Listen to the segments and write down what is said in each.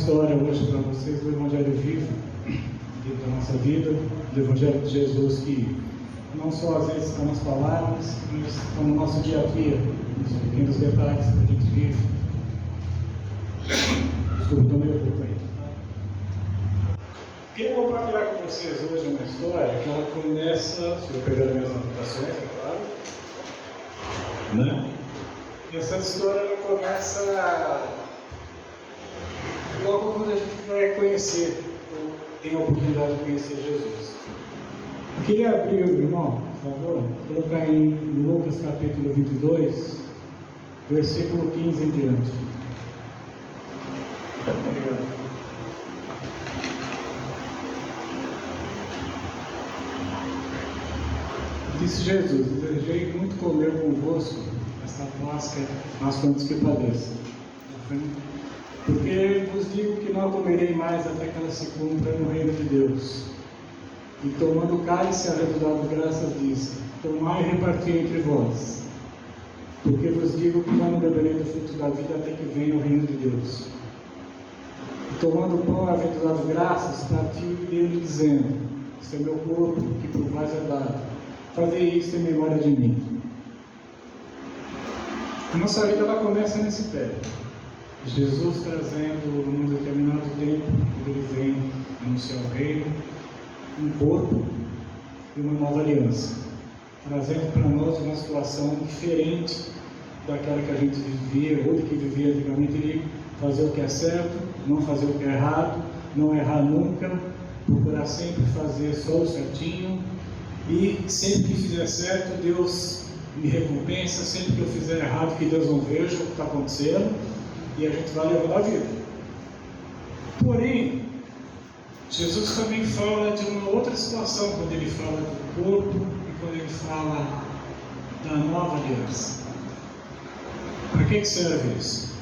história hoje para vocês do Evangelho vivo, da nossa vida, do Evangelho de Jesus, que não só às vezes está nas palavras, mas está no nosso dia a dia, nos pequenos detalhes que a gente vive. Desculpa, estou meio pouco aí. Queria compartilhar com vocês hoje uma história que ela começa, se eu pegar as minhas anotações, é claro, né? E essa história ela começa logo quando a gente vai conhecer, ou tem a oportunidade de conhecer Jesus. Eu queria abrir, irmão, por favor, colocar em Lucas capítulo 22, versículo 15 em diante. Obrigado. Disse Jesus: desejei muito comer convosco esta Páscoa, antes que padeça. Porque vos digo que não comerei mais até que ela se cumpra no reino de Deus. E tomando o cálice, havendo dado graças, disse: tomai e reparti entre vós. Porque vos digo que não beberei do fruto da vida até que venha o reino de Deus. E tomando o pão, havendo dado graças, partiu dele, dizendo: este é meu corpo, que por vós é dado. Fazei isso em memória de mim. A nossa vida ela começa nesse pé. Jesus trazendo num determinado tempo, quando ele vem anunciar o reino, um corpo e uma nova aliança, trazendo para nós uma situação diferente daquela que a gente vivia, ou de que vivia antigamente. Ele fazer o que é certo, não fazer o que é errado, não errar nunca, procurar sempre fazer só o certinho, e sempre que fizer certo, Deus me recompensa, sempre que eu fizer errado, que Deus não veja o que está acontecendo, e a gente vai levando a vida. Porém, Jesus também fala de uma outra situação, quando ele fala do corpo e quando ele fala da nova aliança. Para que serve isso?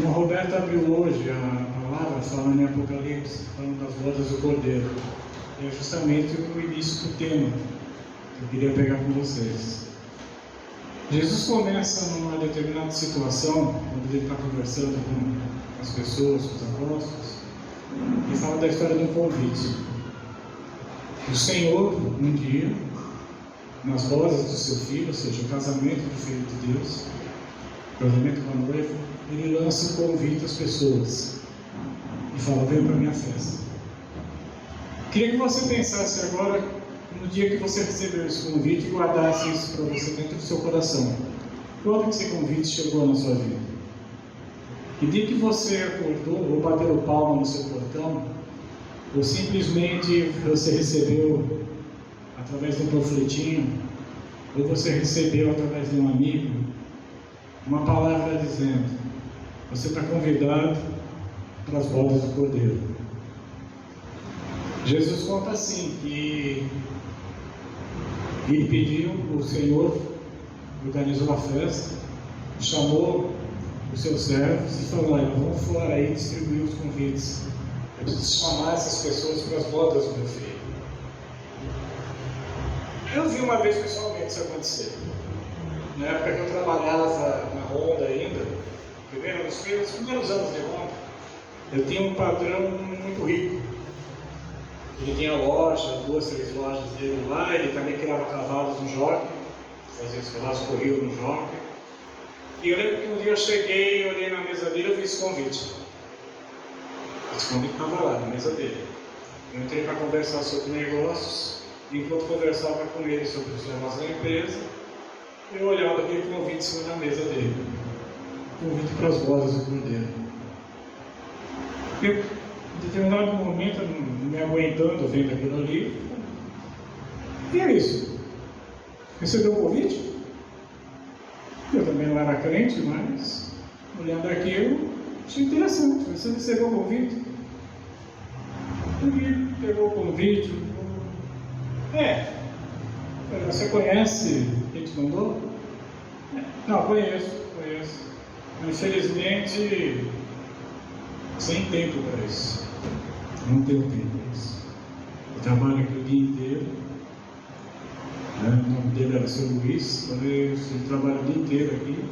O Roberto abriu hoje a palavra falando em Apocalipse, falando das bodas do Cordeiro. É justamente o início do tema que eu queria pegar com vocês. Jesus começa numa determinada situação, quando ele está conversando com as pessoas, com os apóstolos, e fala da história de um convite. O Senhor, um dia, nas bodas do seu filho, ou seja, o casamento do Filho de Deus, o casamento com a noiva, ele lança um convite às pessoas e fala: venha para a minha festa. Queria que você pensasse agora no dia que você recebeu esse convite e guardasse isso para você dentro do seu coração. Quando esse convite chegou na sua vida? Que dia que você acordou, ou bateu palma no seu portão, ou simplesmente você recebeu através de um panfletinho, ou você recebeu através de um amigo, uma palavra dizendo: você está convidado para as bodas do Cordeiro. Jesus conta assim, que ele pediu, o Senhor organizou a festa, chamou os seus servos e falou: olha, vamos fora aí distribuir os convites. Eu preciso chamar essas pessoas para as bodas do meu filho. Eu vi uma vez pessoalmente isso acontecer. Na época que eu trabalhava na Honda ainda, nos primeiros anos de Honda, eu tinha um patrão muito rico. Ele tinha loja, 2, 3 lojas dele lá, ele também criava cavalos no jockey, fazia os cavalos corriam no jockey. E eu lembro que um dia eu cheguei, olhei na mesa dele e vi esse convite. Esse convite estava lá, na mesa dele. Eu entrei para conversar sobre negócios, e enquanto conversava com ele sobre os negócios da empresa, eu olhava aquele convite em cima da mesa dele. Convite para as bodas do Cordeiro. Em determinado momento, não me aguentando vendo aquilo ali, e é isso. Recebeu o convite? Eu também não era crente, mas olhando aquilo, achei interessante. Você recebeu o convite? Ele pegou o convite. Você conhece quem te mandou? Não, conheço. Infelizmente, sem tempo para isso. Não tenho tempo para isso. Eu trabalho aqui o dia inteiro. O nome dele era Seu Luiz. Ele trabalha o dia inteiro aqui.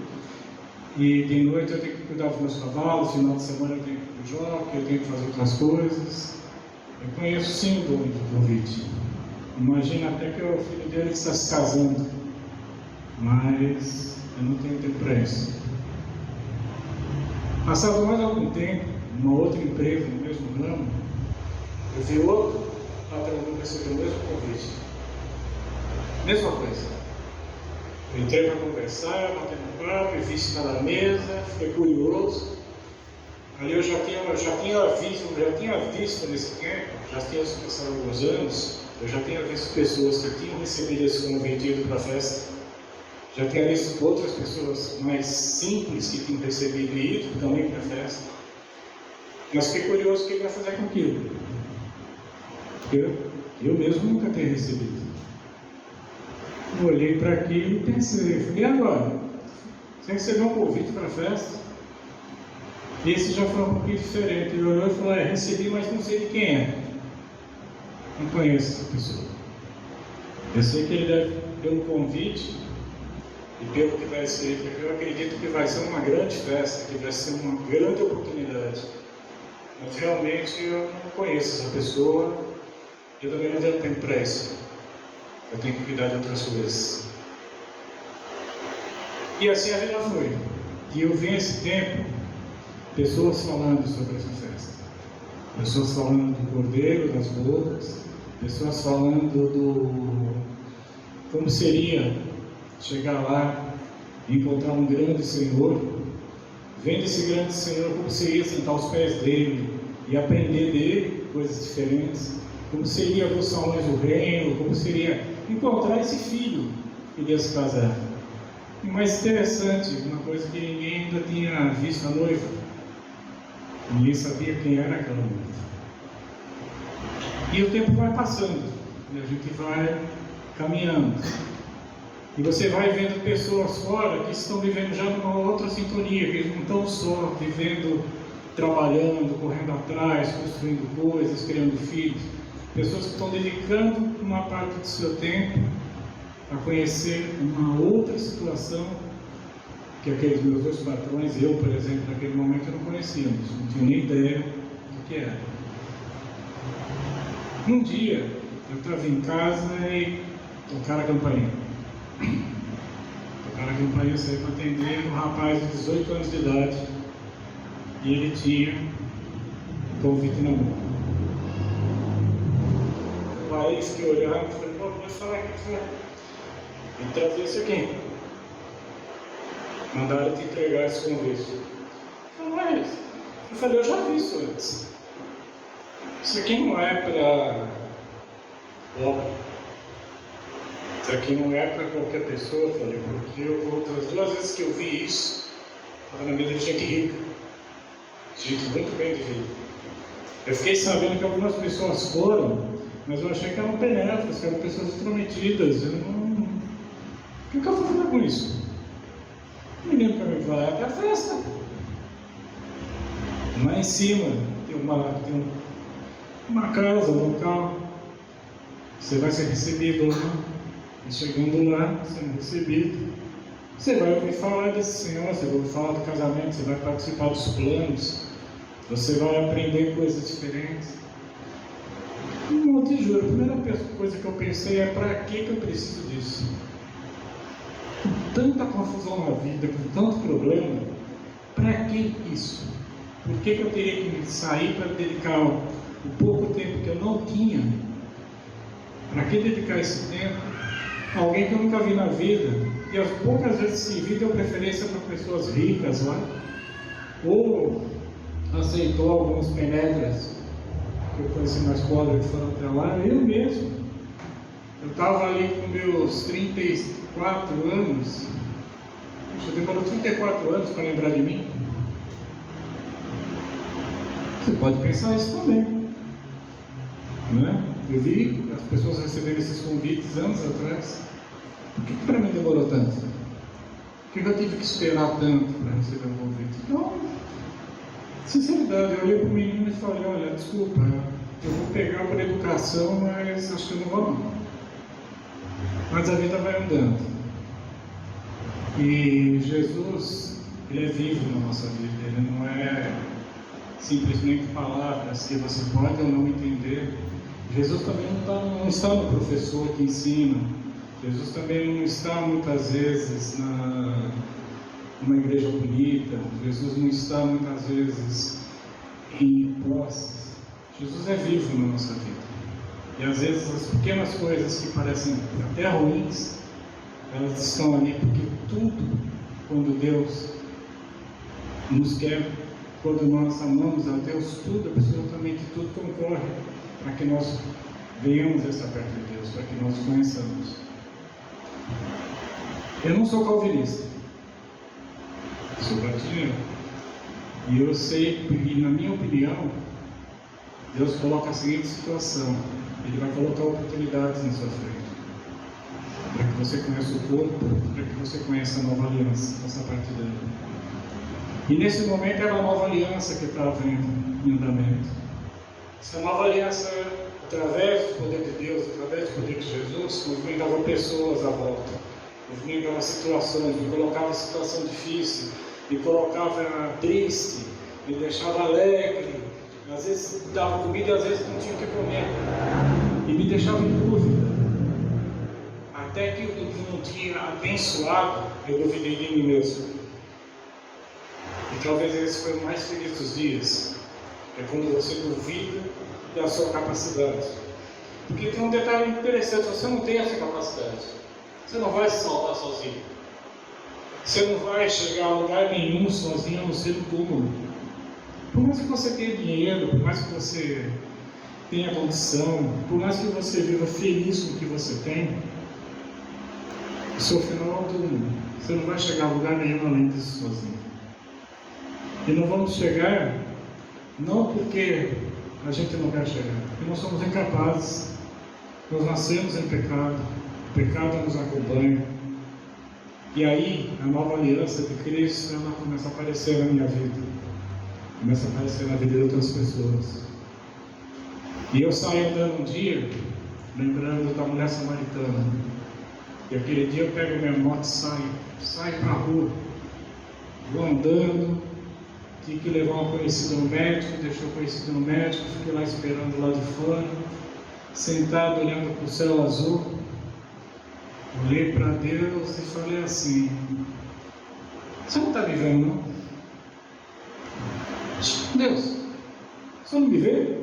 E de noite eu tenho que cuidar dos meus cavalos, final de semana eu tenho que ir para o jockey, eu tenho que fazer outras coisas. Eu conheço sim o dono do convite. Imagina até que é o filho dele que está se casando. Mas eu não tenho tempo para isso. Passado mais algum tempo, numa outra empresa, no mesmo ramo, eu vi outro patrão que recebeu o mesmo convite. Mesma coisa. Eu entrei para conversar, batendo papo, vi isso na mesa, fiquei curioso. Ali eu já tinha visto nesse tempo, já tinha passado alguns anos, eu já tinha visto pessoas que tinham recebido esse convite e ido para a festa. Já tinha visto outras pessoas mais simples que tinham recebido e ido também para a festa. Mas fiquei curioso o que ele ia fazer com aquilo. Eu mesmo nunca tinha recebido. Eu olhei para aquilo e pensei, e agora? Você recebeu um convite para a festa? Esse já foi um pouquinho diferente. Ele olhou e falou, recebi, mas não sei de quem é. Não conheço essa pessoa. Eu sei que ele deve ter um convite, e pelo que está escrito aqui, eu acredito que vai ser uma grande festa, que vai ser uma grande oportunidade. Mas realmente eu não conheço essa pessoa, eu também não tenho tempo para isso. Eu tenho que cuidar de outras coisas. E assim a vida foi. E eu vi esse tempo pessoas falando sobre essa festa. Pessoas falando do cordeiro, das bodas. Pessoas falando do como seria chegar lá e encontrar um grande Senhor. Vendo esse grande Senhor, como seria sentar aos pés dele e aprender dele coisas diferentes. Como seria ver os salões do reino, como seria encontrar esse filho que ia se casar. E mais interessante, uma coisa que ninguém ainda tinha visto a noiva. Ninguém sabia quem era aquela noiva. E o tempo vai passando, e a gente vai caminhando. E você vai vendo pessoas fora que estão vivendo já numa outra sintonia, que eles não estão só vivendo, trabalhando, correndo atrás, construindo coisas, criando filhos. Pessoas que estão dedicando uma parte do seu tempo a conhecer uma outra situação que aqueles meus dois patrões, eu, por exemplo, naquele momento eu não conhecíamos, não tinha nem ideia do que era. Um dia, eu estava em casa e tocaram a campainha. Tocaram a campainha, eu saí para atender um rapaz de 18 anos de idade e ele tinha um convite na mão. Aí fiquei olhando e falei, pode falar aqui, e trazer isso aqui. Mandaram te entregar esse convite. Eu falei, eu já vi isso antes. Isso aqui não é para obra. Isso aqui não é para qualquer pessoa, eu falei, porque as duas vezes que eu vi isso, estava na mesa de gente rica. Gente muito bem de vida. Eu fiquei sabendo que algumas pessoas foram, mas eu achei que eram penetras, que eram pessoas intrometidas. O que eu vou fazer com isso? O menino para mim vai até a festa. Lá em cima tem uma casa, um local. Você vai ser recebido lá. E chegando lá, sendo recebido, você vai ouvir falar desse Senhor, você vai ouvir falar do casamento, você vai participar dos planos, você vai aprender coisas diferentes. Não te juro, a primeira coisa que eu pensei é para que eu preciso disso? Com tanta confusão na vida, com tanto problema, para que isso? Por que eu teria que sair para dedicar o pouco tempo que eu não tinha? Para que dedicar esse tempo a alguém que eu nunca vi na vida? E as poucas vezes que vi, deu preferência para pessoas ricas lá, ou aceitou alguns penetras que eu conheci na escola e foram até lá. Eu mesmo, eu estava ali com meus 34 anos, você demorou 34 anos para lembrar de mim. Você pode pensar isso também, não é? Eu vi as pessoas recebendo esses convites anos atrás. Por que para mim demorou tanto? Por que eu tive que esperar tanto para receber um convite? Então, sinceridade, eu olhei para o menino e falei, olha, desculpa, eu vou pegar por educação, mas acho que eu não vou não. Mas a vida vai andando. E Jesus Ele é vivo na nossa vida, ele não é simplesmente palavras que você pode ou não entender. Jesus também não está no professor que ensina. Jesus também não está muitas vezes numa igreja bonita. Jesus não está muitas vezes em posses. Jesus é vivo na nossa vida. E às vezes as pequenas coisas que parecem até ruins, elas estão ali porque tudo, quando Deus nos quer, quando nós amamos a Deus, tudo, absolutamente tudo concorre para que nós venhamos a estar perto de Deus, para que nós o conheçamos. Eu não sou calvinista, sou batista, e eu sei, e na minha opinião, Deus coloca a seguinte situação: Ele vai colocar oportunidades na sua frente, para que você conheça o corpo, para que você conheça a nova aliança, essa parte dele. E nesse momento era a nova aliança que estava em andamento. Essa nova aliança, através do poder de Deus, através do poder de Jesus, movimentava pessoas à volta, movimentava situações, me colocava em situação difícil, me colocava triste, me deixava alegre, às vezes dava comida e às vezes não tinha o que comer, e me deixava em dúvida, até que eu não tinha abençoado, eu duvidei de mim mesmo. E talvez esse foi o mais feliz dos dias, é quando você duvida da sua capacidade. Porque tem um detalhe interessante: você não tem essa capacidade, você não vai se salvar sozinho, você não vai chegar a lugar nenhum sozinho, a não ser no túmulo. Por mais que você tenha dinheiro, por mais que você tenha condição, por mais que você viva feliz com o que você tem, o seu final é o túmulo. Você não vai chegar a lugar nenhum além disso sozinho. E não vamos chegar, não porque a gente não quer chegar, porque nós somos incapazes. Nós nascemos em pecado, o pecado nos acompanha. E aí, a nova aliança de Cristo, ela começa a aparecer na minha vida, começa a aparecer na vida de outras pessoas. E eu saio andando um dia, lembrando da mulher samaritana. E aquele dia eu pego minha moto e saio para a rua, vou andando. Tive que levar uma conhecida no médico, deixou conhecida no médico, fiquei lá esperando lá de fora, sentado olhando para o céu azul. Olhei para Deus e falei assim: você não está me vendo, não? Deus, você não me vê?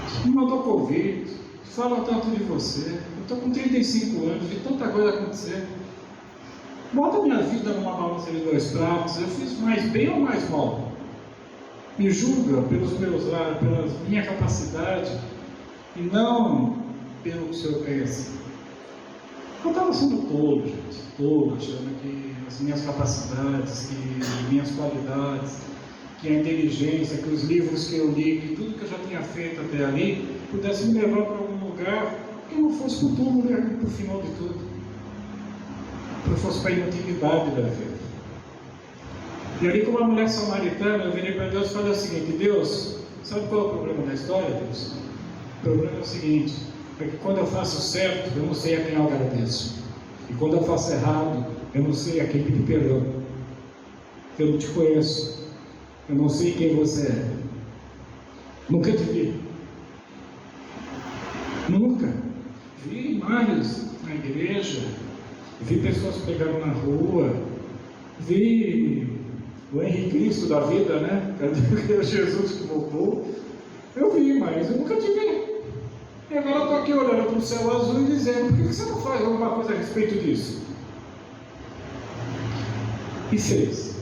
Você me mandou convite, fala tanto de você. Eu estou com 35 anos, vi tanta coisa acontecer. Bota minha vida numa balança de 2 pratos. Eu fiz mais bem ou mais mal? Me julga pela minha capacidade e não pelo que o Senhor pensa. Eu estava sendo tolo, gente, tolo, achando que as minhas capacidades, que minhas qualidades, que a inteligência, que os livros que eu li, que tudo que eu já tinha feito até ali, pudesse me levar para algum lugar que não fosse para o túmulo e para o final de tudo. Que fosse para a inutilidade da vida. E ali, como a mulher samaritana, eu virei para Deus e falei o seguinte: Deus, sabe qual é o problema da história, Deus? O problema é o seguinte: é que quando eu faço certo, eu não sei a quem eu agradeço, e quando eu faço errado, eu não sei a quem pedir perdão. Eu não te conheço, eu não sei quem você é, nunca te vi, nunca vi imagens na igreja. Vi pessoas pregando na rua, vi o Henrique Cristo da vida, né? Cadê o Jesus que voltou? Eu vi, mas eu nunca te vi. E agora eu estou aqui olhando para o céu azul e dizendo: por que você não faz alguma coisa a respeito disso? E fez.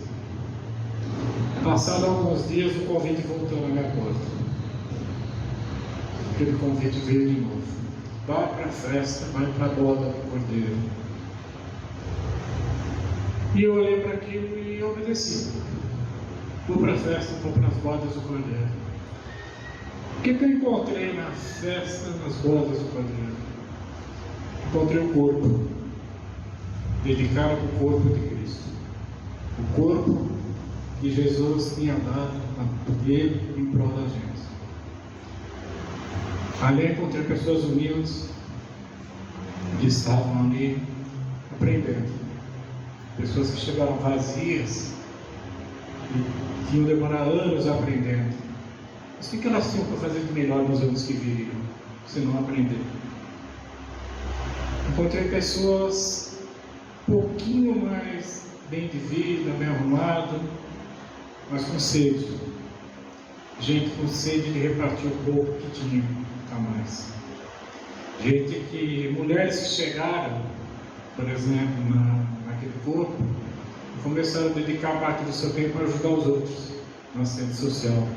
Passado alguns dias, o convite voltou na minha porta. Aquele convite veio de novo: vai para a festa, vai para a boda do Cordeiro. E eu olhei para aquilo e obedeci. Vou para a festa, vou para as bodas do Cordeiro. O que eu encontrei na festa, nas bodas do Cordeiro? Encontrei o corpo, dedicado ao corpo de Cristo. O corpo que Jesus tinha dado dele em prol da gente. Ali encontrei pessoas humildes que estavam ali aprendendo. pessoas que chegaram vazias e que iam demorar anos aprendendo. Mas o que elas tinham para fazer de melhor nos anos que viriam, se não aprender? Encontrei pessoas um pouquinho mais bem de vida, bem arrumado, mas com sede. Gente com sede de repartir o pouco que tinha a mais. Gente que, mulheres que chegaram, por exemplo, naquele corpo, e começaram a dedicar parte do seu tempo para ajudar os outros na assistência social.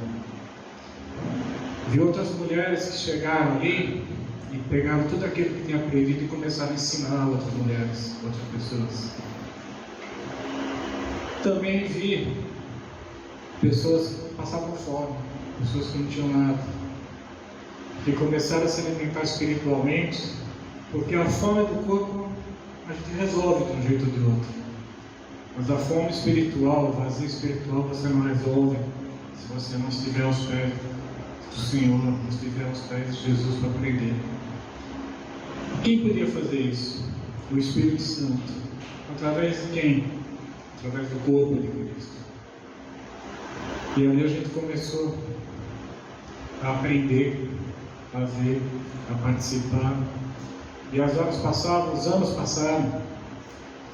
Vi outras mulheres que chegaram ali e pegaram tudo aquilo que tinham aprendido e começaram a ensinar outras mulheres, outras pessoas. Também vi pessoas que passavam fome, pessoas que não tinham nada, que começaram a se alimentar espiritualmente, porque a fome do corpo a gente resolve de um jeito ou de outro, mas a fome espiritual, o vazio espiritual você não resolve se você não estiver aos pés do Senhor, não estiver aos pés de Jesus para aprender. Quem podia fazer isso? O Espírito Santo. Através de quem? Através do corpo de Cristo. E ali a gente começou a aprender, a ver, a participar. E as horas passavam, os anos passaram,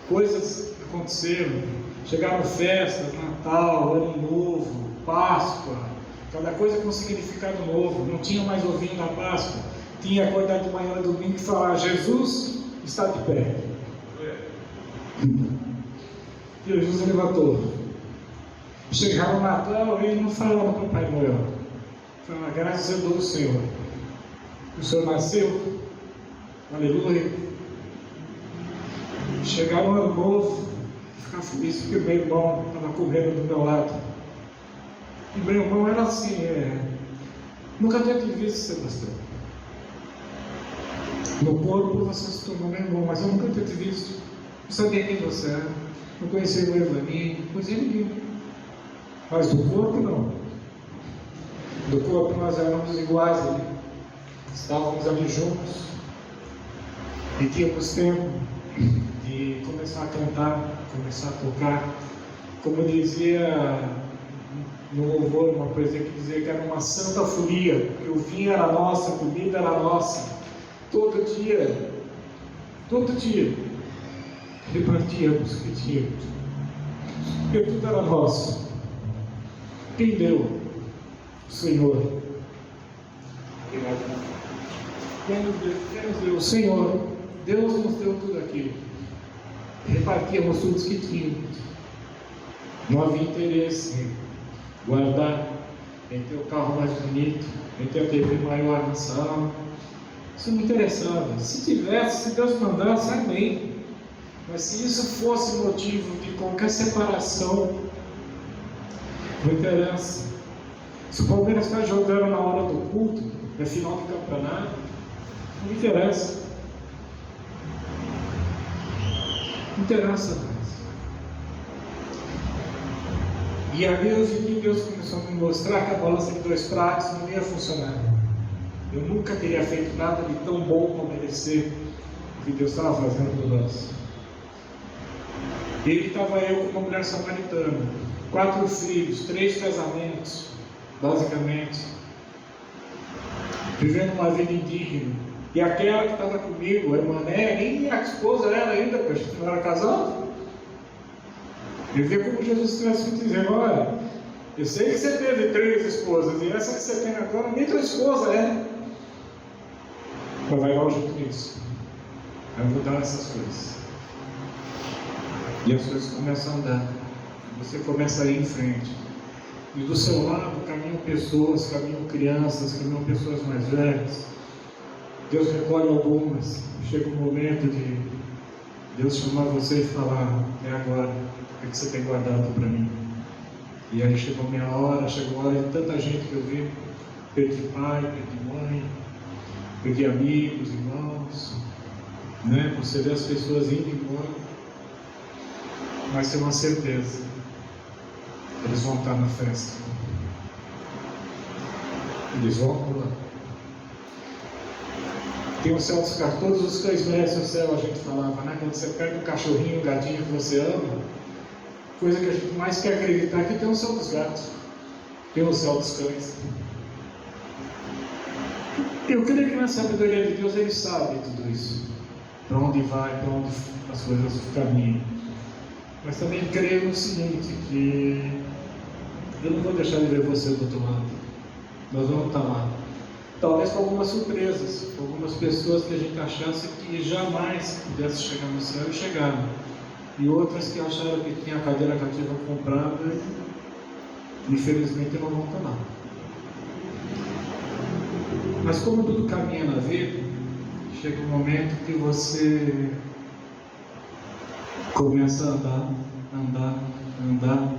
coisas aconteceram, chegaram festas, Natal, Ano Novo, Páscoa, cada coisa com um significado novo. Não tinha mais ovinho na Páscoa, tinha acordar de manhã domingo e falar: Jesus está de pé. E Jesus levantou. Chegava o Natal e ele não falava para o Papai Noel, falava: graças a Deus, Senhor, o Senhor nasceu, aleluia. Chegava o Ano Novo, ficava feliz porque o meu irmão estava comendo do meu lado. E meu irmão era assim, nunca teve visto Sebastião. No corpo você se tornou meu irmão, mas eu nunca tinha te visto. Não sabia quem você era, não conhecia o Evaninho, não conhecia ninguém. Mas do corpo não. Do corpo nós éramos iguais ali. Estávamos ali juntos. E tínhamos tempo de começar a cantar, começar a tocar. Como dizia no louvor, uma coisa que dizia que era uma santa folia, que o vinho era nosso, a comida era nossa. Todo dia, repartíamos o que tínhamos, porque tudo era nosso. Quem deu? O Senhor. Quem nos deu? O Senhor. Deus nos deu tudo aquilo. Repartíamos tudo que tínhamos. Não havia interesse em guardar, em ter o carro mais bonito, em ter a TV maior na sala. Isso não interessava. Se tivesse, se Deus mandasse, amém. Mas se isso fosse motivo de qualquer separação, não interessa. Se o Palmeiras está jogando na hora do culto, é final do campeonato, não interessa. Não interessa mais. E ali eu vi que Deus começou a me mostrar que a balança de 2 pratos não ia funcionar. Eu nunca teria feito nada de tão bom para merecer o que Deus estava fazendo por nós. Ele estava eu com uma mulher samaritana, 4 filhos, 3 casamentos, basicamente, vivendo uma vida indigna. E aquela que estava comigo, a irmã Né, nem a esposa era ainda, porque a gente não era casado. Eu via como Jesus estivesse me dizendo: olha, eu sei que você teve 3 esposas, e essa que você tem agora nem tua esposa é. Mas vai longe disso. Vai mudar essas coisas. E as coisas começam a andar. Você começa a ir em frente. E do seu lado caminham pessoas, caminham crianças, caminham pessoas mais velhas. Deus recolhe algumas. Chega um momento de Deus chamar você e falar: é agora, o que você tem guardado para mim? E aí chegou a minha hora, chegou a hora de tanta gente que eu vi. Perdi pai, perdi mãe, perdi amigos, irmãos, né? Você vê as pessoas indo embora, mas tem uma certeza: eles vão estar na festa, eles vão pular. Tem o céu dos cachorros, todos os cães merecem o céu, a gente falava, né? Quando você pega um cachorrinho, um gatinho que você ama, coisa que a gente mais quer acreditar é que tem o céu dos gatos, tem o céu dos cães. Eu creio que na sabedoria de Deus Ele sabe tudo isso, para onde vai, para onde as coisas caminham. Mas também creio no seguinte, que eu não vou deixar de ver você do outro lado. Nós vamos estar lá. Talvez com algumas surpresas, com algumas pessoas que a gente achasse que jamais pudesse chegar no céu e chegaram. E outras que acharam que tinha a cadeira cativa comprada e infelizmente não vão estar lá. Mas como tudo caminha na vida, chega um momento que você começa a andar.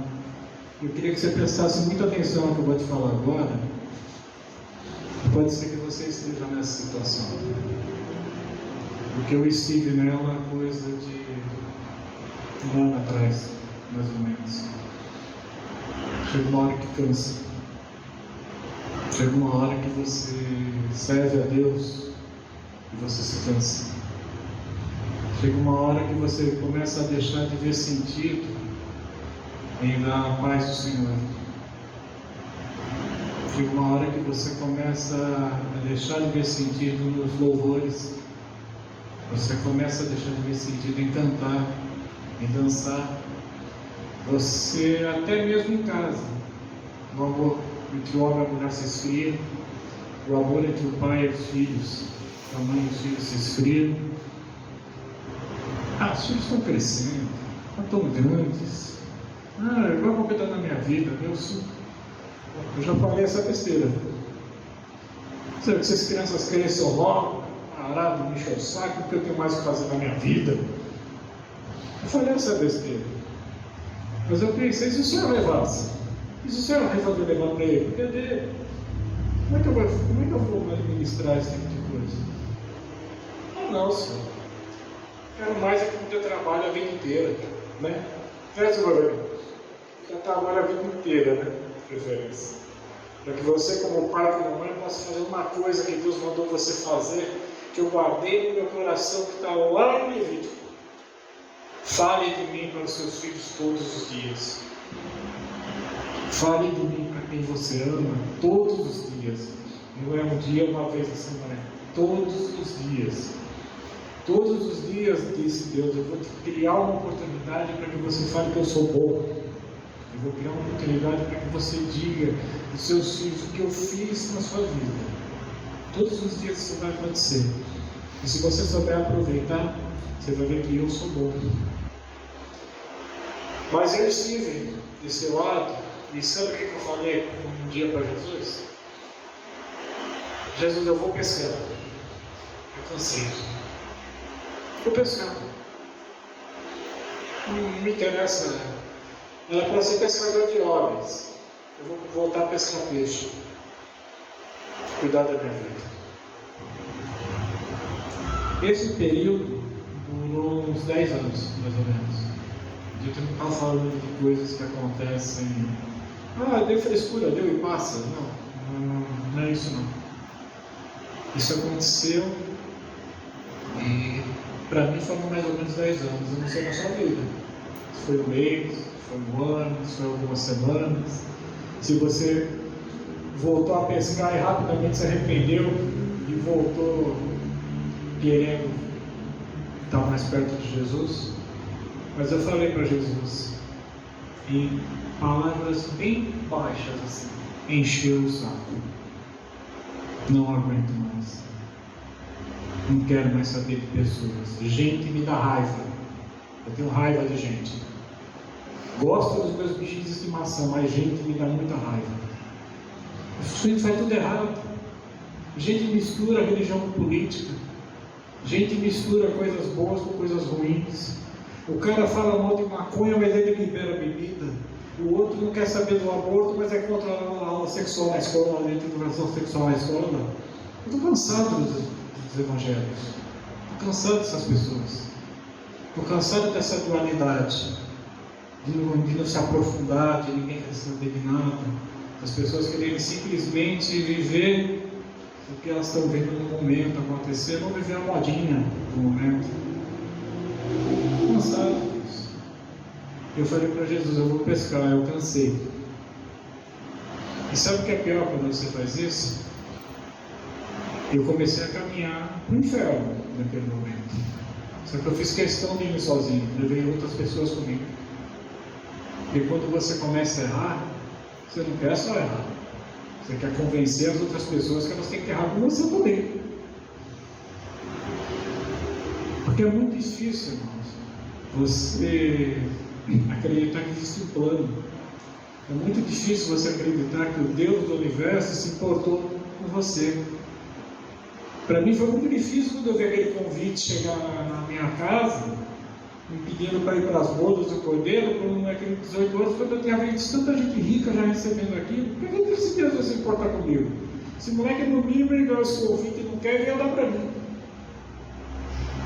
Eu queria que você prestasse muita atenção no que eu vou te falar agora. Pode ser que você esteja nessa situação. Porque eu estive nela coisa de um ano atrás, mais ou menos. Chega uma hora que cansa. Chega uma hora que você serve a Deus e você se cansa. Chega uma hora que você começa a deixar de ver sentido em dar a paz do Senhor. Chega uma hora que você começa a deixar de ver sentido nos louvores. Você começa a deixar de ver sentido em cantar, em dançar. Você, até mesmo em casa, o amor entre o homem e a mulher se esfria, o amor entre o pai e os filhos, a mãe e os filhos se esfriam. Os filhos estão crescendo, estão tão grandes. Eu vou cuidar da minha vida, eu já falei essa besteira. Sabe que se as crianças cresçam logo, parado, me encher o saco, porque eu tenho mais o que fazer na minha vida. Eu falei essa besteira. Mas eu pensei, se o Senhor levasse? E se o Senhor resolver levar para ele? Porque é dele. Como é que eu vou administrar esse tipo de coisa? Não, Senhor. Quero mais é que eu trabalho a vida inteira, né? Certo, governo? Eu trabalho a vida inteira, né? Preferência. Para que você, como pai e como mãe, possa fazer uma coisa que Deus mandou você fazer, que eu guardei no meu coração, que está lá no Levítico. Fale de mim para os seus filhos todos os dias. Fale de mim para quem você ama todos os dias. Não é um dia, uma vez na semana. Todos os dias. Todos os dias, disse Deus, eu vou te criar uma oportunidade para que você fale que eu sou bom. Eu vou criar uma oportunidade para que você diga aos seus filhos o que eu fiz na sua vida. Todos os dias isso vai acontecer. E se você souber aproveitar, você vai ver que eu sou bom. Mas eu estive desse lado, e sabe o que eu falei um dia para Jesus? Jesus, eu vou pescar. Eu cansei. Vou pescar. Não me interessa. Era para ser pescador de homens. Eu vou voltar a pescar peixe. Cuidar da minha vida. Esse período durou uns 10 anos, mais ou menos. Eu tenho que estar falando de coisas que acontecem. Deu frescura, deu e passa. Não é isso não. Isso aconteceu e para mim foram mais ou menos 10 anos. Eu não sei na sua vida. Se foi um mês, foi um ano, se foi algumas semanas. Se você voltou a pescar e rapidamente se arrependeu e voltou querendo estar mais perto de Jesus. Mas eu falei para Jesus, em palavras bem baixas assim, encheu o saco. Não aguento mais. Não quero mais saber de pessoas. Gente me dá raiva. Eu tenho raiva de gente. Gosto dos meus bichinhos de estimação, mas gente me dá muita raiva. A gente faz tudo errado. A gente mistura religião com política. A gente mistura coisas boas com coisas ruins. O cara fala mal de maconha, mas ele libera bebida. O outro não quer saber do aborto, mas é contra a aula sexual na escola, a educação sexual na escola. Eu estou cansado dos evangélicos. Estou cansado dessas pessoas. Estou cansado dessa dualidade. De não se aprofundar, de ninguém querer saber de nada. As pessoas querem simplesmente viver o que elas estão vendo no momento acontecer, vão viver a modinha do momento. Cansado disso. Eu falei para Jesus, eu vou pescar, eu cansei. E sabe o que é pior quando você faz isso? Eu comecei a caminhar para o inferno naquele momento. Só que eu fiz questão de ir sozinho, levei outras pessoas comigo. E quando você começa a errar, você não quer só errar. Você quer convencer as outras pessoas que elas têm que errar com você também. Porque é muito difícil, irmãos, você acreditar que existe um plano. É muito difícil você acreditar que o Deus do universo se importou com você. Para mim foi muito difícil quando eu vi aquele convite chegar na minha casa, me pedindo para ir para as bodas do Cordeiro, quando naqueles 18 anos, quando eu tinha visto tanta gente rica já recebendo aquilo. Por que esse Deus vai se importar comigo? Esse moleque no mínimo ele ganhou esse convite e não quer, veio dar para mim.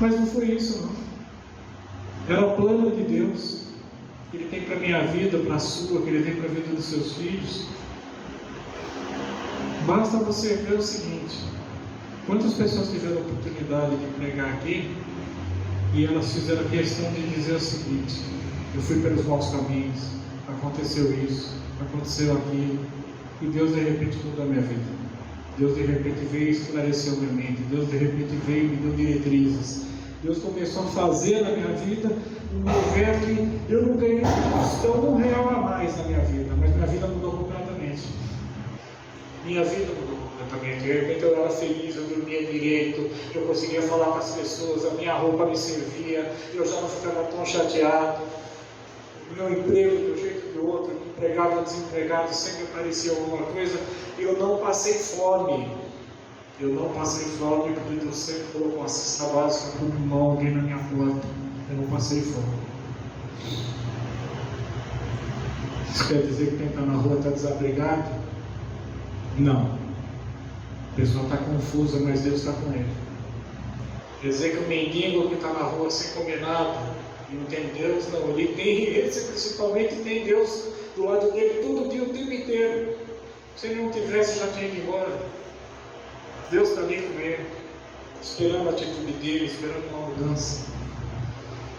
Mas não foi isso, não. Era o plano de Deus que Ele tem para a minha vida, para a sua, que Ele tem para a vida dos seus filhos. Basta você ver o seguinte: quantas pessoas tiveram a oportunidade de pregar aqui e elas fizeram questão de dizer o seguinte: eu fui pelos maus caminhos, aconteceu isso, aconteceu aquilo, e Deus de repente mudou a minha vida. Deus de repente veio e esclareceu minha mente. Deus de repente veio e me deu diretrizes. Deus começou a fazer na minha vida um mover que eu não ganhei um real a mais na minha vida, mas minha vida mudou completamente. Minha vida mudou completamente. De repente eu era feliz, eu dormia direito, eu conseguia falar com as pessoas, a minha roupa me servia, eu já não ficava tão chateado. O meu emprego, de um jeito ou de outro, empregado ou desempregado, sempre aparecia alguma coisa. Eu não passei fome. Eu não passei fome porque Deus sempre colocou uma cesta básica para o irmão, alguém na minha porta. Eu não passei fome. Isso quer dizer que quem está na rua está desabrigado? Não. A pessoa está confusa, mas Deus está com ele. Quer dizer que o mendigo que está na rua sem comer nada e não tem Deus, não. Ele principalmente tem Deus do lado dele todo dia, o tempo inteiro. Se ele não tivesse, já tinha ido embora. Deus está ali com ele, esperando a atitude dele, esperando uma mudança.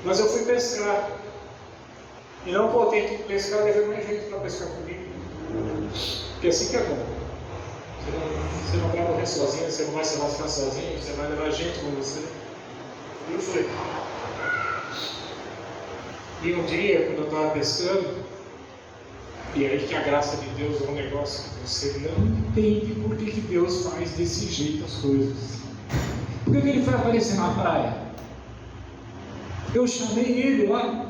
Mas eu fui pescar. E não contente de pescar, levei mais gente para pescar comigo. Porque assim que é bom. Você não vai morrer sozinho, você não vai ficar sozinho, você vai levar gente com você. E eu fui. E um dia, quando eu estava pescando, e aí que a graça de Deus é um negócio que você não entende por que Deus faz desse jeito as coisas. Por que ele foi aparecer na praia? Eu chamei ele lá.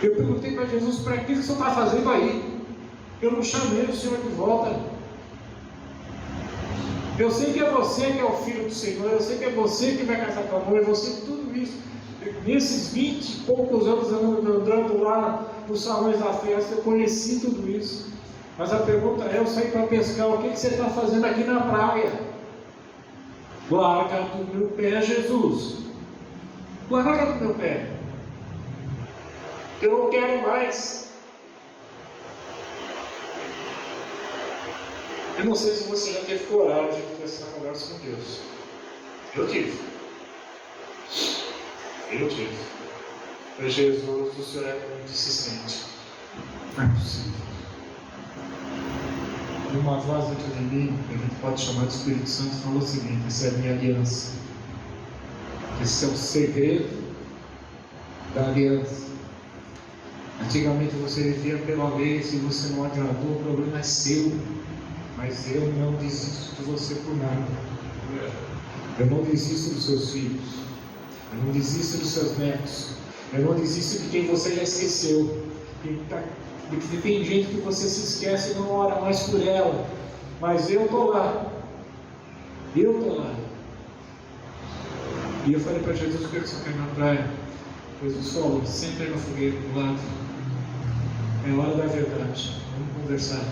Eu perguntei para Jesus: para que você está fazendo aí? Eu não chamei o Senhor de volta. Eu sei que é você que é o filho do Senhor, eu sei que é você que vai casar com a mãe, eu sei que tudo isso. Nesses 20 e poucos anos andando lá nos salões da festa, eu conheci tudo isso. Mas a pergunta é: eu saí para pescar, o que você está fazendo aqui na praia? Larga do meu pé, Jesus. Larga do meu pé. Eu não quero mais. Eu não sei se você já teve coragem de ter essa conversa com Deus. Eu tive. Para Jesus, o Senhor é muito insistente. Não é possível. E uma voz dentro de mim, que a gente pode chamar de Espírito Santo, falou o seguinte: essa é a minha aliança. Esse é o segredo da aliança. Antigamente você vivia pela lei, se você não agradou, o problema é seu. Mas eu não desisto de você por nada. Eu não desisto dos seus filhos. Eu não desisto dos seus netos. Eu não desisto de quem você já esqueceu. Porque tem gente que você se esquece e não ora mais por ela. Mas eu estou lá. Eu estou lá. E eu falei para Jesus: o que você quer na praia? Jesus falou: senta aí na fogueira do lado. É hora da verdade. Vamos conversar.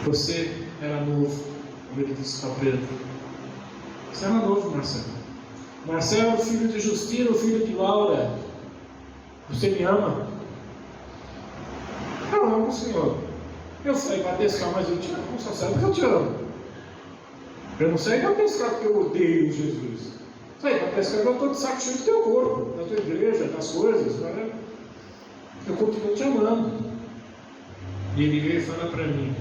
Você era novo, como ele disse para Pedro. Você era novo, Marcelo. Marcelo é o filho de Justina, o filho de Laura. Você me ama? Eu amo o Senhor. Eu sei para pescar, mas eu te amo, só sabe que eu te amo. Eu não sei para pescar porque eu odeio Jesus. Sei para pescar porque eu estou de saco cheio do teu corpo, da tua igreja, das coisas, não é? Eu continuo te amando. E ele veio e fala para mim: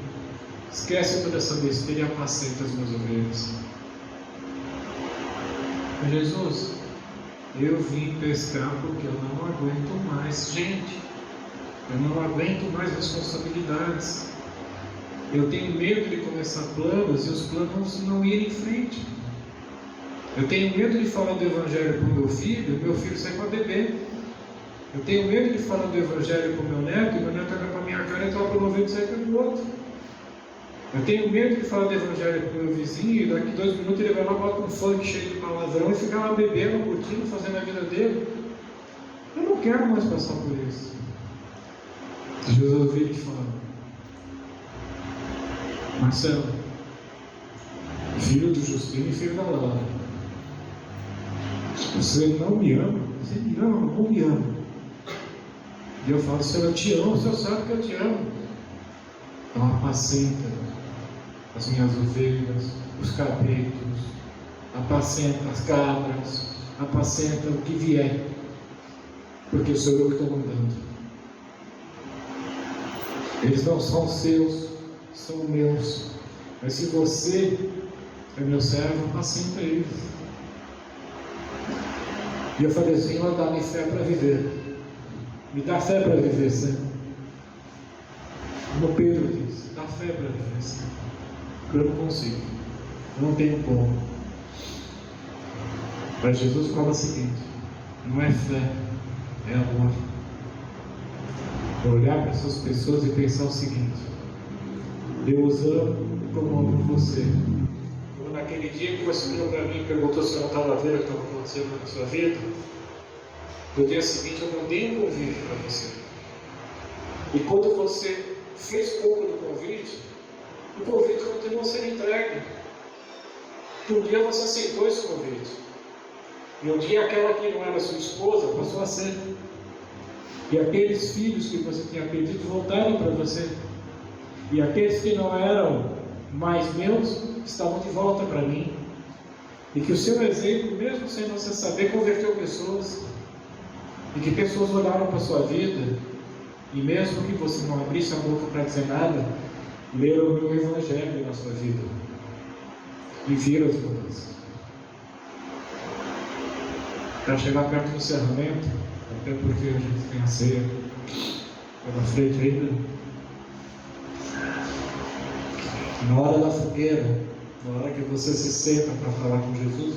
esquece toda essa besteira e apacenta as minhas ovelhas. Jesus, eu vim pescar porque eu não aguento mais gente. Eu não aguento mais responsabilidades. Eu tenho medo de começar planos e os planos não irem em frente. Eu tenho medo de falar do Evangelho para o meu filho sai para beber. Eu tenho medo de falar do Evangelho para o meu neto, e meu neto olha para a minha cara e está promovendo e sai pelo outro. Eu tenho medo de falar do Evangelho para o meu vizinho, e daqui 2 minutos ele vai lá, bota um funk cheio de palavrão e fica lá bebendo, curtindo, fazendo a vida dele. Eu não quero mais passar por isso. Jesus veio te falando: Marcelo, filho do Justino e filho da Laura, você não me ama? Você me ama ou me ama? E eu falo: Senhor, eu te amo, o Senhor sabe que eu te amo. Então apacenta as minhas ovelhas, os cabritos, apacenta as cabras, apacenta o que vier, porque sou eu que estou mandando. Eles não são seus, são meus. Mas se você é meu servo, apacenta eles. E eu falei: Senhor, dá-me fé para viver. Me dá fé para viver, Senhor. Como Pedro disse: dá fé para viver, Senhor. Eu não consigo, eu não tenho como. Mas Jesus fala o seguinte: não é fé, é amor. Olhar para essas pessoas e pensar o seguinte: Deus ama como amo você. Como naquele dia que você virou para mim e perguntou se eu não estava vendo o que estava acontecendo na sua vida, no dia seguinte eu mandei um convite para você. E quando você fez pouco do convite, o convite continuou sendo entregue. Um dia você aceitou esse convite. E um dia aquela que não era sua esposa passou a ser. E aqueles filhos que você tinha perdido voltaram para você. E aqueles que não eram mais meus estavam de volta para mim. E que o seu exemplo, mesmo sem você saber, converteu pessoas. E que pessoas olharam para a sua vida, e mesmo que você não abrisse a boca para dizer nada, leram o meu Evangelho na sua vida e viram as mudanças. Para chegar perto do encerramento, até porque a gente tem a ceia pela frente ainda, na hora da fogueira, na hora que você se senta para falar com Jesus,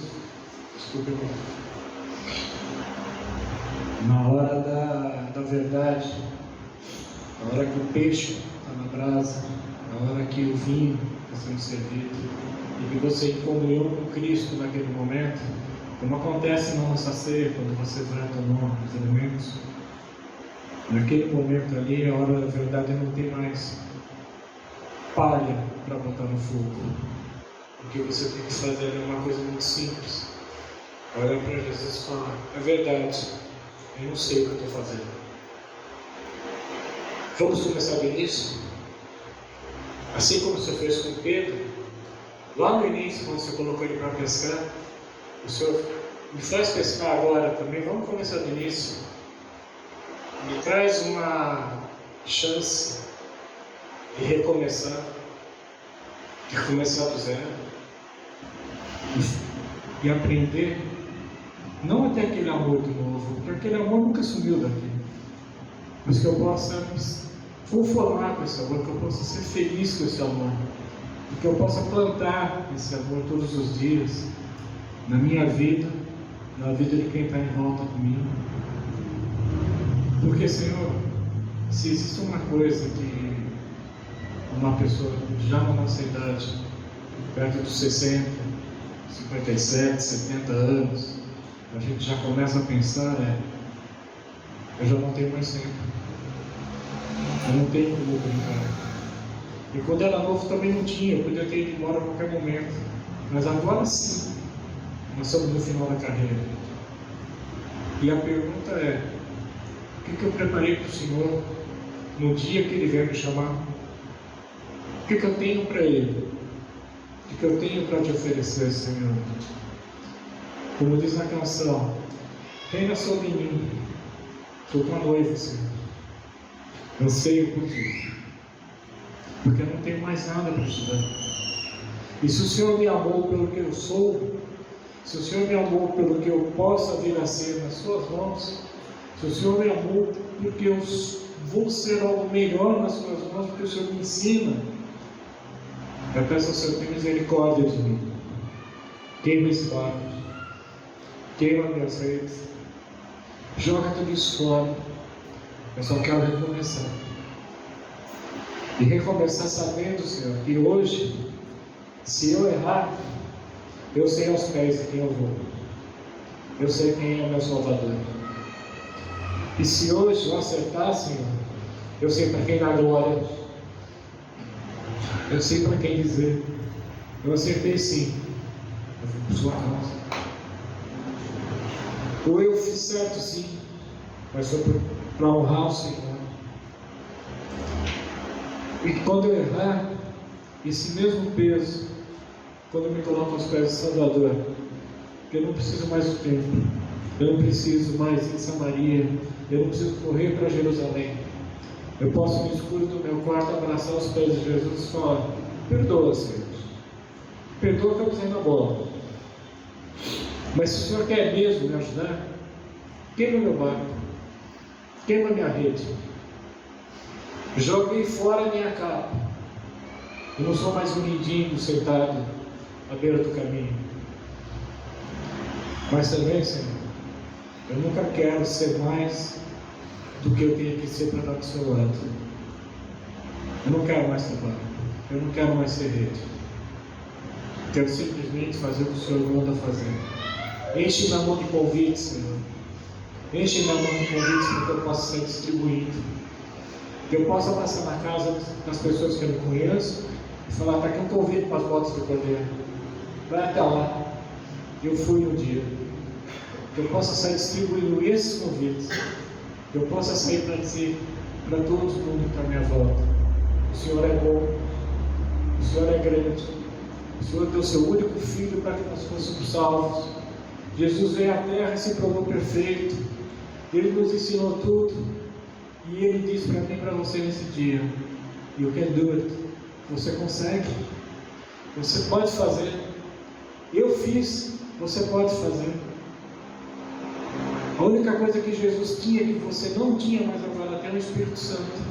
desculpe, na hora da verdade, na hora que o peixe está na brasa, na hora que o vinho está sendo servido, e que você em comunhão com Cristo naquele momento, como acontece na nossa ceia, quando você vai tomar os elementos, naquele momento ali, a hora da verdade não tem mais palha para botar no fogo. O que você tem que fazer é uma coisa muito simples: olhar para Jesus e falar: é verdade, eu não sei o que eu estou fazendo. Vamos começar bem isso? Assim como você fez com Pedro, lá no início, quando você colocou ele para pescar, o Senhor me faz pescar agora também. Vamos começar do início. Me traz uma chance de recomeçar, de começar do zero e aprender, não até aquele amor de novo, porque aquele amor nunca sumiu daqui, mas que eu possa conformar com esse amor, que eu possa ser feliz com esse amor, e que eu possa plantar esse amor todos os dias na minha vida, na vida de quem está em volta comigo. Porque, Senhor, se existe uma coisa que uma pessoa já na nossa idade, perto dos 60, 57, 70 anos, a gente já começa a pensar: eu já não tenho mais tempo, eu não tenho como brincar. E quando era novo também não tinha, eu podia ter ido embora a qualquer momento, mas agora sim, nós estamos no final da carreira. E a pergunta é: o que eu preparei para o Senhor no dia que Ele vier me chamar? O que eu tenho para Ele? O que eu tenho para te oferecer, Senhor? Como diz na canção, reina sobre mim, sou tua noiva, Senhor. Anseio por ti, porque eu não tenho mais nada para te dar. E se o Senhor me amou pelo que eu sou, se o Senhor me amou pelo que eu possa vir a ser nas suas mãos, se o Senhor me amou porque eu vou ser algo melhor nas suas mãos, porque o Senhor me ensina, eu peço ao Senhor, tenha misericórdia de mim. Queima esse barco, queima minhas redes, joga tudo isso fora. Eu só quero recomeçar. E recomeçar sabendo, Senhor, que hoje, se eu errar, eu sei aos pés de quem eu vou. Eu sei quem é o meu Salvador. E se hoje eu acertar, Senhor, eu sei para quem dar glória. Eu sei para quem dizer. Eu acertei sim. Eu fui por sua causa. Ou eu fiz certo sim, mas foi para honrar o Senhor. E quando eu errar, esse mesmo peso, quando eu me coloco aos pés do Salvador, eu não preciso mais do templo, eu não preciso mais ir em Samaria, eu não preciso correr para Jerusalém. Eu posso no escuro do meu quarto abraçar os pés de Jesus e falar: perdoa, Senhor, perdoa que eu pisei na bola. Mas se o Senhor quer mesmo me ajudar, queima meu barco, queima minha rede, joguei fora a minha capa. Eu não sou mais um mendigo sentado à beira do caminho. Mas também, Senhor, eu nunca quero ser mais do que eu tenho que ser para estar do seu lado. Eu não quero mais trabalho, eu não quero mais ser rede. Quero simplesmente fazer o que o Senhor manda fazer. Enche minha mão de convites, Senhor. Enche minha mão de convites para que eu possa ser distribuído. Que eu possa passar na casa das pessoas que eu não conheço e falar: está aqui um convite para as botas do Cordeiro. Vai até lá. Eu fui um dia. Que eu possa sair distribuindo esses convites. Que eu possa sair para dizer para todo mundo que está à minha volta: o Senhor é bom, o Senhor é grande, o Senhor deu seu único filho para que nós fôssemos salvos. Jesus veio à terra e se provou perfeito. Ele nos ensinou tudo. E Ele disse para mim e para você nesse dia: You can do it. Você consegue. Você pode fazer. Eu fiz. Você pode fazer. A única coisa que Jesus tinha, que você não tinha, mas agora tem o Espírito Santo.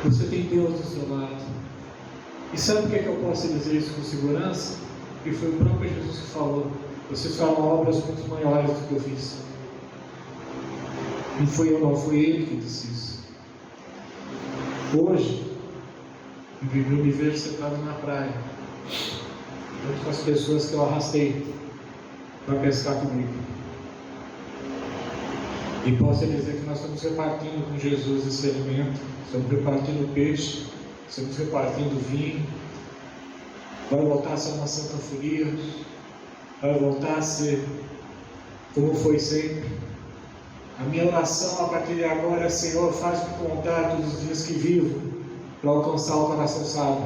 Você tem Deus do seu lado. E sabe o que eu posso dizer isso com segurança? Que foi o próprio Jesus que falou: vocês farão obras muito maiores do que eu fiz. Não fui eu, não, foi Ele que disse isso. Hoje, eu me vejo sentado na praia, junto com as pessoas que eu arrastei para pescar comigo. E posso dizer que nós estamos repartindo com Jesus esse alimento, estamos repartindo peixe, estamos repartindo vinho. Vai voltar a ser uma santa folia, vai voltar a ser como foi sempre. A minha oração a partir de agora é: Senhor, faz-me contar todos os dias que vivo para alcançar o coração sábio.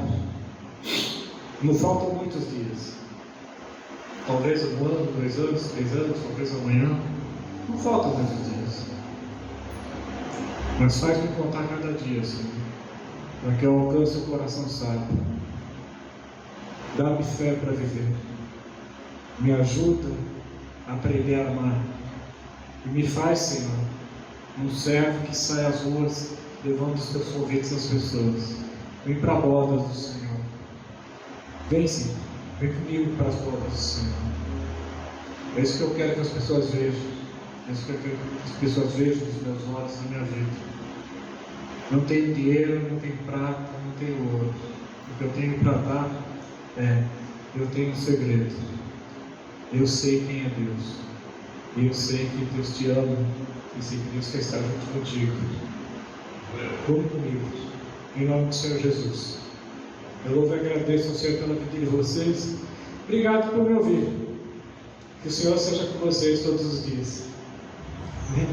Não faltam muitos dias, talvez 1 ano, 2 anos, 3 anos, talvez amanhã. Não faltam muitos dias, mas faz-me contar cada dia, Senhor, para que eu alcance o coração sábio. Dá-me fé para viver, me ajuda a aprender a amar, e me faz, Senhor, um servo que sai às ruas levando os teus convites às pessoas. Vem para a boda do Senhor. Vem, Senhor, vem comigo para as bodas do Senhor. É isso que eu quero que as pessoas vejam. É isso que eu quero que as pessoas vejam nos meus olhos, na minha vida. Não tenho dinheiro, não tenho prata, não tenho ouro. O que eu tenho para dar eu tenho um segredo. Eu sei quem é Deus. E eu sei que Deus te ama. E sei que Deus quer estar junto contigo. Vamos comigo. Em nome do Senhor Jesus. Eu louvo e agradeço ao Senhor pela vida de vocês. Obrigado por me ouvir. Que o Senhor seja com vocês todos os dias. Amém?